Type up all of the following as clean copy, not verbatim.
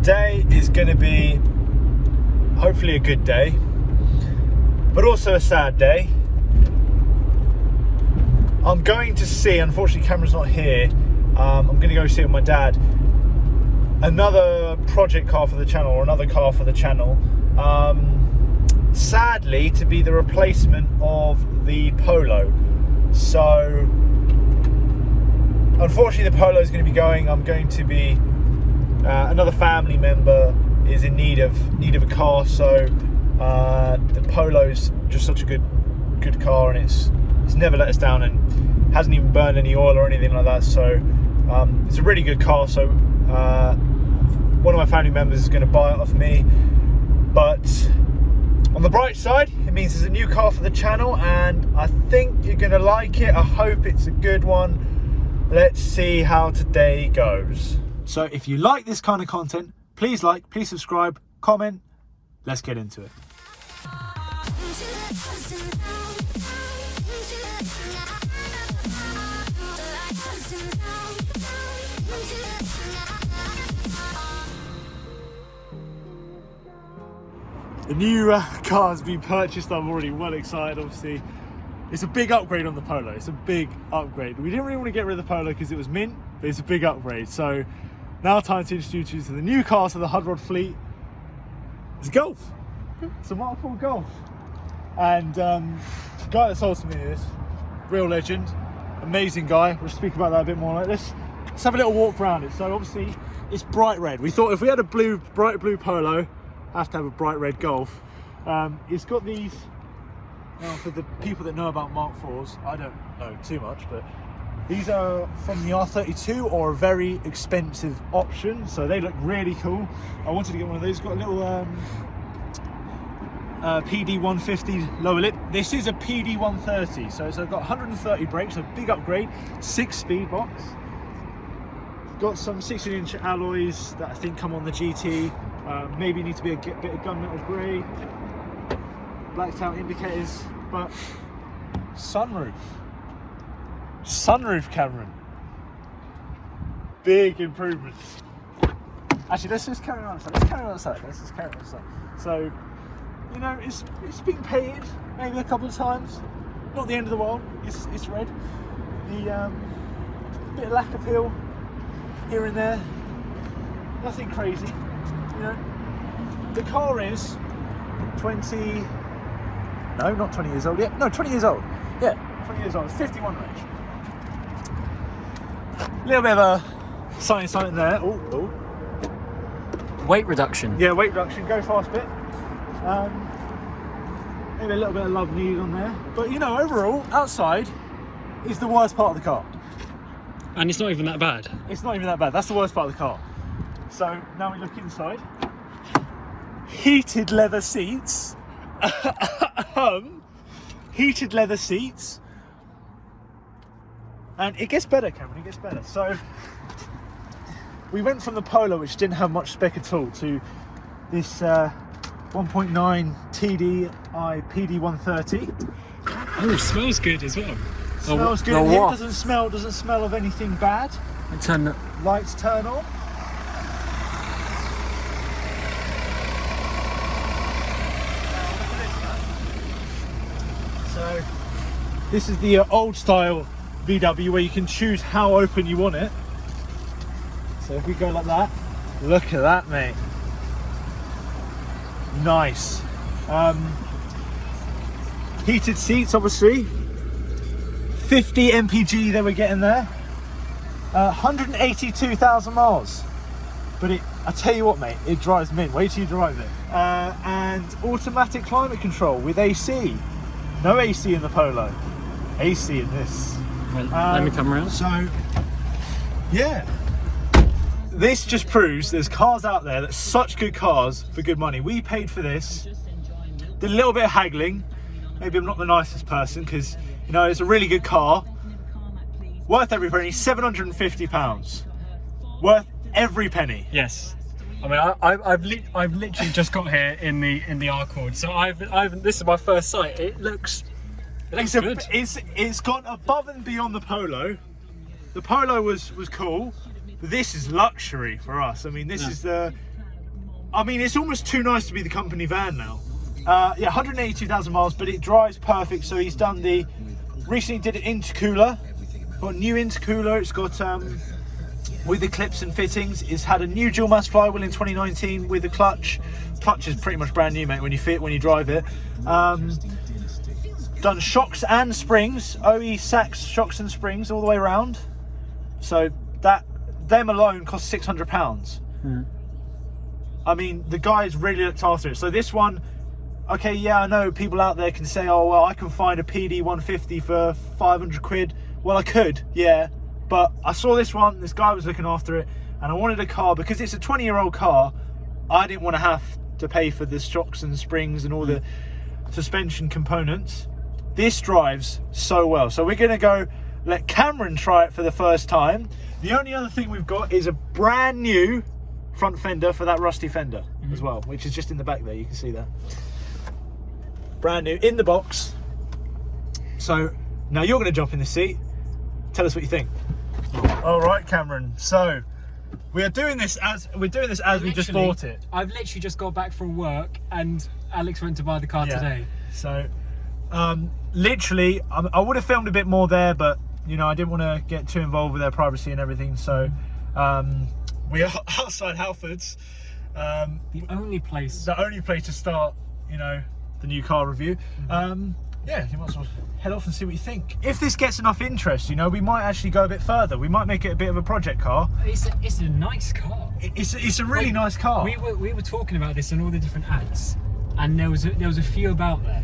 Today is going to be hopefully a good day, but also a sad day. I'm going to see, unfortunately Cameron's not here, I'm going to go see with my dad another project car for the channel, or another car for the channel, sadly to be the replacement of the Polo. So unfortunately the Polo is going to be going. I'm going to be another family member is in need of a car, so the Polo's just such a good car, and it's never let us down and hasn't even burned any oil or anything like that. So it's a really good car. So one of my family members is going to buy it off me. But on the bright side, it means there's a new car for the channel, and I think you're going to like it. I hope it's a good one. Let's see how today goes. So if you like this kind of content, please like, please subscribe, comment. Let's get into it. The new car has been purchased. I'm already well excited. Obviously, it's a big upgrade on the Polo. It's a big upgrade. We didn't really want to get rid of the Polo because it was mint, but it's a big upgrade. So now time to introduce you to the new car to the HudRod fleet. It's a Golf. It's a Mark IV Golf. And the guy that sold to me this, real legend, amazing guy. We'll speak about that a bit more like this. Let's have a little walk around it. So obviously it's bright red. We thought if we had a bright blue Polo, have to have a bright red Golf. It's got these, now for the people that know about Mark IVs, I don't know too much, but these are from the R32, or a very expensive option, so they look really cool. I wanted to get one of those. Got a little PD 150 lower lip. This is a PD 130, so it's got 130 brakes, a big upgrade, 6-speed box. Got some 16-inch alloys that I think come on the GT. Maybe need to be a bit of gunmetal grey, blacked out indicators, but sunroof, Cameron, big improvements. Actually, let's just carry on outside. So, you know, it's been painted maybe a couple of times, not the end of the world. It's red. The bit of lack of peel here and there, nothing crazy. You know, the car is 20 years old yet. No, 20 years old. Yeah, 20 years old. 51 range. A little bit of a something there. Oh. Weight reduction. Yeah, weight reduction. Go fast bit. Maybe a little bit of love needed on there. But you know, overall, outside is the worst part of the car. And it's not even that bad. It's not even that bad. That's the worst part of the car. So now we look inside. Heated leather seats. Heated leather seats. And it gets better, Cameron, it gets better. So we went from the Polo, which didn't have much spec at all, to this 1.9 TDI PD 130. Oh, it smells good as well. Smells good in here. Doesn't smell of anything bad. Lights turn on. So this is the old style VW, where you can choose how open you want it. So if we go like that, look at that, mate. Nice. Heated seats, obviously. 50 mpg they were getting there. 182,000 miles. But I tell you what, mate, it drives mint. Wait till you drive it. And automatic climate control with AC. No AC in the Polo. AC in this. Well, let me come around. So, yeah. This just proves there's cars out there that's such good cars for good money. We paid for this. Did a little bit of haggling. Maybe I'm not the nicest person, because, you know, it's a really good car. Worth every penny. £750. Worth every penny. Yes. I mean, I've literally just got here in the R-Cord, so this is my first sight. It looks good. It's gone above and beyond the Polo. The Polo was cool. This is luxury for us. I mean, this is the I mean, it's almost too nice to be the company van now. Yeah, 182,000 miles, but it drives perfect. So he's done recently did an intercooler, got a new intercooler. It's got with the clips and fittings. It's had a new dual mass flywheel in 2019 with the clutch. Clutch is pretty much brand new, mate, when you drive it. Done shocks and springs, OE Sachs shocks and springs all the way around. So them alone cost £600. I mean, the guys really looked after it. So this one, okay, yeah, I know people out there can say, oh, well, I can find a PD 150 for 500 quid. Well, I could, yeah. But I saw this one, this guy was looking after it, and I wanted a car, because it's a 20-year-old car, I didn't want to have to pay for the shocks and springs and all the suspension components. This drives so well. So we're going to go let Cameron try it for the first time. The only other thing we've got is a brand new front fender for that rusty fender as well, which is just in the back there. You can see that. Brand new in the box. So now you're going to jump in the seat. Tell us what you think. All right, Cameron. So we are doing this as we just bought it. I've literally just got back from work, and Alex went to buy the car today. So literally, I would have filmed a bit more there, but you know, I didn't want to get too involved with their privacy and everything. So we are outside Halfords. The only place to start, you know, the new car review. Yeah, you might as well head off and see what you think. If this gets enough interest, you know, we might actually go a bit further. We might make it a bit of a project car. It's a nice car. It's a really nice car. We were talking about this in all the different ads, and there was a few about there.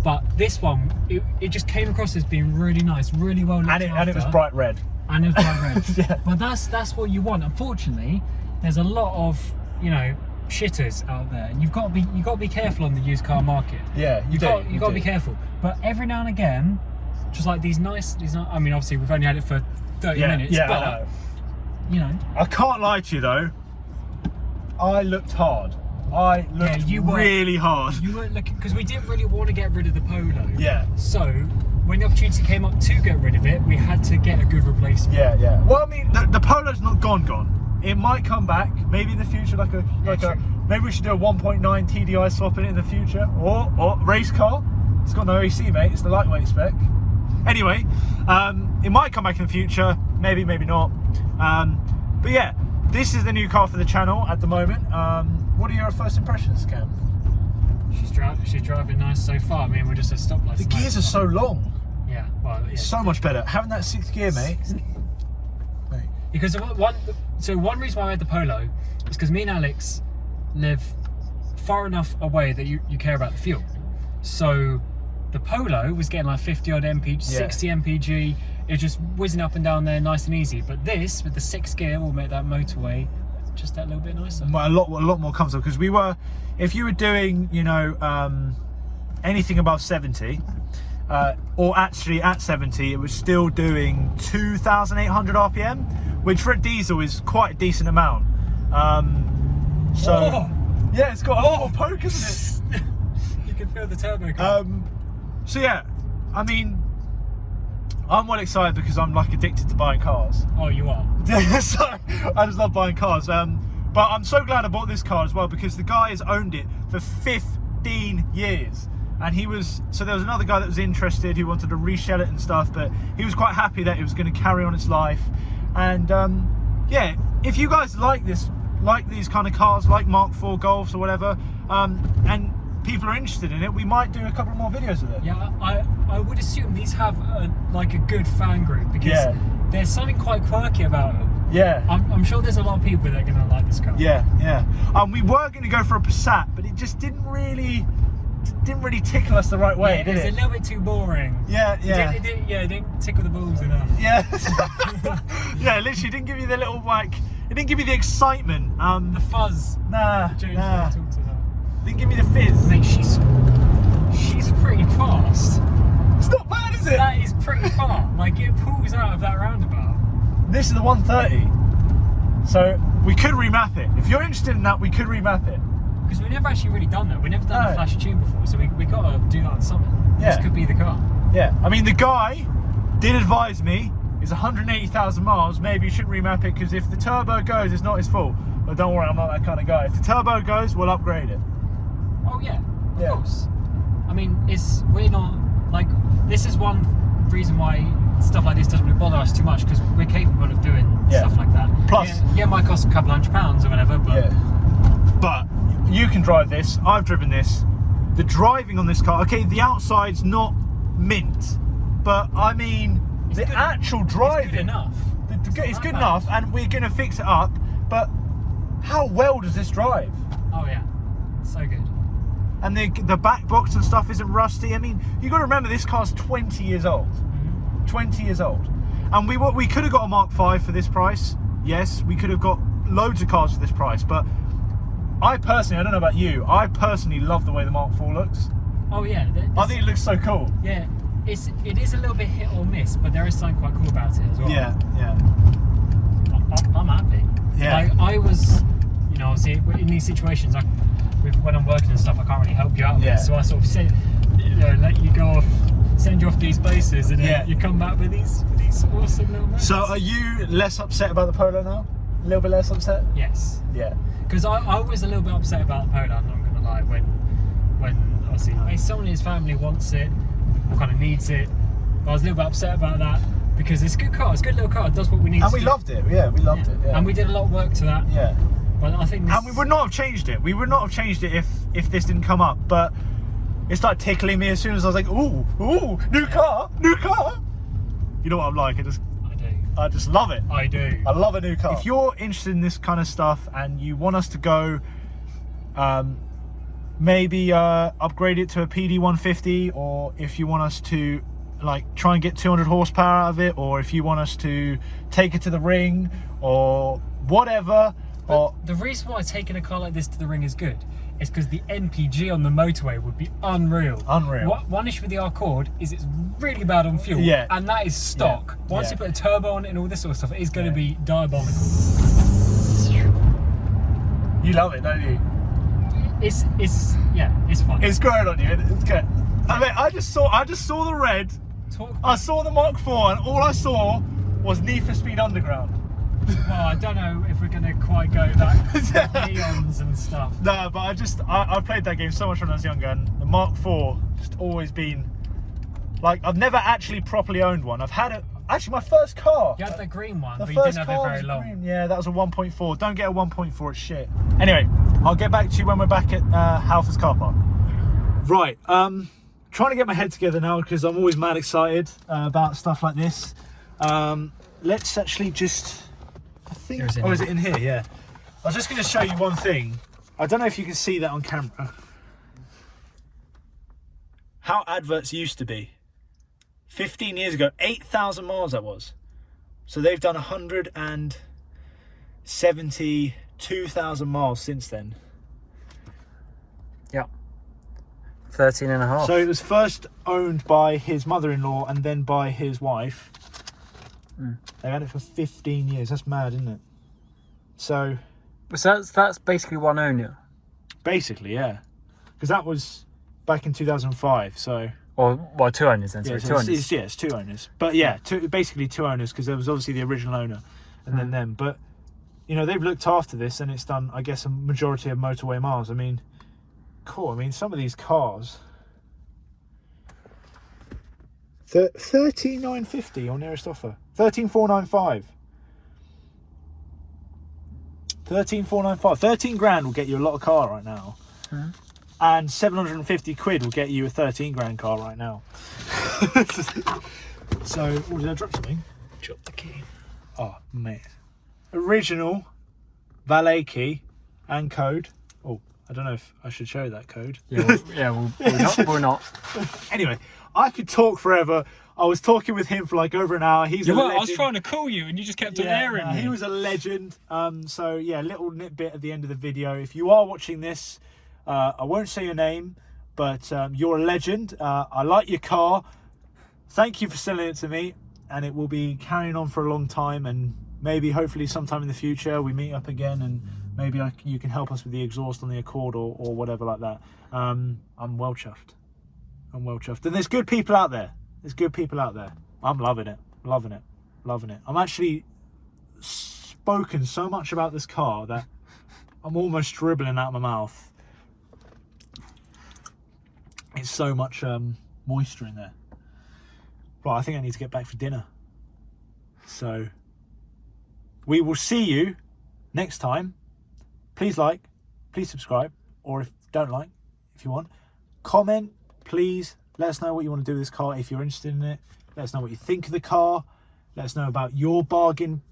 But this one, it just came across as being really nice, really well looked after. And it was bright red. And it was bright red. Yeah. But that's what you want. Unfortunately, there's a lot of, you know, shitters out there, and you've got to be careful on the used car market. Yeah, you got to be careful. But every now and again, just like these nice. I mean, obviously we've only had it for 30 minutes. Yeah, but, I know. You know, I can't lie to you though. I looked hard. I looked really hard. You weren't looking, because we didn't really want to get rid of the Polo. Yeah. So when the opportunity came up to get rid of it, we had to get a good replacement. Yeah. Well, I mean, the Polo's not gone. It might come back, maybe in the future, maybe we should do a 1.9 TDI swap in it in the future, or race car. It's got no AC, mate. It's the lightweight spec. Anyway, it might come back in the future. Maybe not. But yeah, this is the new car for the channel at the moment. What are your first impressions, Cam? She's driving nice so far. I mean, we're just at stoplights. The gears are so long. Yeah, well, yeah. So much better. Having that 6th gear, mate. Because one reason why I had the Polo is because me and Alex live far enough away that you care about the fuel. So the Polo was getting like 50 odd mpg, 60 mpg. It's just whizzing up and down there nice and easy. But this, with the 6th gear, will make that motorway just that little bit nicer. A lot more comfortable, because if you were doing, you know, anything above 70, or actually at 70, it was still doing 2,800 RPM, which for a diesel is quite a decent amount. Yeah, it's got a lot of poke, isn't it? You can feel the turbo coming. So yeah, I mean, I'm well excited because I'm like addicted to buying cars. Oh, you are? So I just love buying cars. But I'm so glad I bought this car as well, because the guy has owned it for 15 years. And there was another guy that was interested, who wanted to reshell it and stuff, but he was quite happy that it was going to carry on its life. And yeah, if you guys like these kind of cars, like Mark IV Golfs or whatever, and people are interested in it, we might do a couple more videos of it. Yeah, I would assume these have a good fan group, because there's something quite quirky about them. Yeah. I'm sure there's a lot of people that are going to like this car. Yeah. We were going to go for a Passat, but it just didn't really tickle us the right way, did it? It's a little bit too boring. Yeah. It didn't tickle the balls enough. Yeah. Yeah, literally didn't give you the little, like, it didn't give you the excitement. The fuzz. Nah. Talked about. Didn't give me the fizz. Mate, she's pretty fast. It's not bad, is it? That is pretty far. Like, it pulls out of that roundabout. This is the 130. So we could remap it. If you're interested in that, we could remap it. Because we've never actually really done that. We've never done a flash tune before, so we got to do that on something. Yeah. This could be the car. Yeah. I mean, the guy did advise me, it's 180,000 miles, maybe you shouldn't remap it, because if the turbo goes, it's not his fault. But don't worry, I'm not that kind of guy. If the turbo goes, we'll upgrade it. Oh yeah, of course. I mean, we're not like, this is one reason why stuff like this doesn't really bother us too much, because we're capable of doing stuff like that. Plus, yeah, it might cost a couple £100 or whatever, but but you can drive this. I've driven this. The driving on this car, okay, the outside's not mint, but I mean, the actual driving, it's good enough. It's good enough, and we're gonna fix it up. But how well does this drive? Oh yeah, so good. And the back box and stuff isn't rusty. I mean, you got to remember this car's 20 years old. 20 years old. And we could have got a Mark V for this price. Yes, we could have got loads of cars for this price. But I personally, I don't know about you, I personally love the way the Mark IV looks. Oh yeah. I think it looks so cool. Yeah, it is a little bit hit or miss, but there is something quite cool about it as well. Yeah. I'm happy. Yeah. I was, you know, obviously in these situations, when I'm working and stuff, I can't really help you out with this, so I sort of say, you know, let you go off, send you off these places, and then you come back with these awesome little moments. So are you less upset about the Polo now? A little bit less upset? Yes. Yeah. Because I was a little bit upset about the Polo, I'm not going to lie, when obviously someone in his family wants it, or kind of needs it, but I was a little bit upset about that, because it's a good car, it's a good little car, it does what we need to do. And we loved it, we loved it. Yeah. And we did a lot of work to that. Yeah. But I think and we would not have changed it. We would not have changed it if this didn't come up. But it started tickling me as soon as I was like, ooh, new car. You know what I'm like? I just love it. I do. I love a new car. If you're interested in this kind of stuff and you want us to go, maybe upgrade it to a PD 150, or if you want us to like try and get 200 horsepower out of it, or if you want us to take it to the ring or whatever. But the reason why taking a car like this to the ring is good is because the NPG on the motorway would be unreal. One issue with the Accord is it's really bad on fuel, and that is stock. Once you put a turbo on it and all this sort of stuff, it is going to be diabolical. You love it, don't you? It's fun. It's growing on you. It's good. I mean, I just saw the red. I saw the Mark IV, and all I saw was Need for Speed Underground. Well, I don't know if we're going to quite go that neons and stuff. No, but I played that game so much when I was younger, and the Mark IV just always been like, I've never actually properly owned one. I've had it. Actually, my first car. You had the green one, but you didn't have it very long. Green. Yeah, that was a 1.4. Don't get a 1.4, it's shit. Anyway, I'll get back to you when we're back at Halfords car park. Right, trying to get my head together now because I'm always mad excited about stuff like this. Let's actually just, I think, oh, is it in here? Yeah. I was just going to show you one thing. I don't know if you can see that on camera. How adverts used to be. 15 years ago, 8,000 miles that was. So they've done 172,000 miles since then. Yeah. 13 and a half. So it was first owned by his mother-in-law and then by his wife. They've had it for 15 years. That's mad, isn't it? So that's basically one owner. Basically, yeah. Because that was back in 2005, so... Well, two owners then. Yeah, so two owners. It's two owners. But yeah, basically two owners, because there was obviously the original owner and then them. But, you know, they've looked after this and it's done, I guess, a majority of motorway miles. I mean, cool. I mean, some of these cars... 13,950 on nearest offer. 13,495. 13,495. 13 grand will get you a lot of car right now. And 750 quid will get you a 13 grand car right now. So, did I drop something? Drop the key. Oh, man. Original valet key and code. Oh, I don't know if I should show that code. Yeah, we're not. Anyway, I could talk forever. I was talking with him for like over an hour. He's a legend. I was trying to call you and you just kept on airing me. He was a legend. So yeah, little nitbit at the end of the video. If you are watching this, I won't say your name, but you're a legend. I like your car. Thank you for selling it to me, and it will be carrying on for a long time, and maybe hopefully sometime in the future we meet up again, and maybe you can help us with the exhaust on the Accord or whatever like that. I'm well chuffed. I'm well chuffed. And there's good people out there. I'm loving it. I'm actually spoken so much about this car that I'm almost dribbling out of my mouth. It's so much moisture in there. Right, I think I need to get back for dinner. So we will see you next time. Please like, please subscribe, or if don't like, if you want, comment, please. Let us know what you want to do with this car if you're interested in it. Let us know what you think of the car. Let us know about your bargain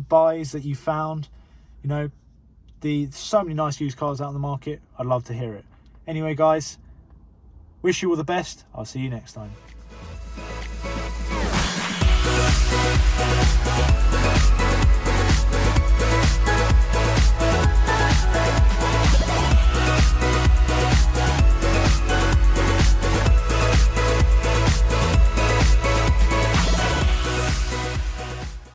buys that you found. You know, so many nice used cars out on the market. I'd love to hear it. Anyway, guys, wish you all the best. I'll see you next time.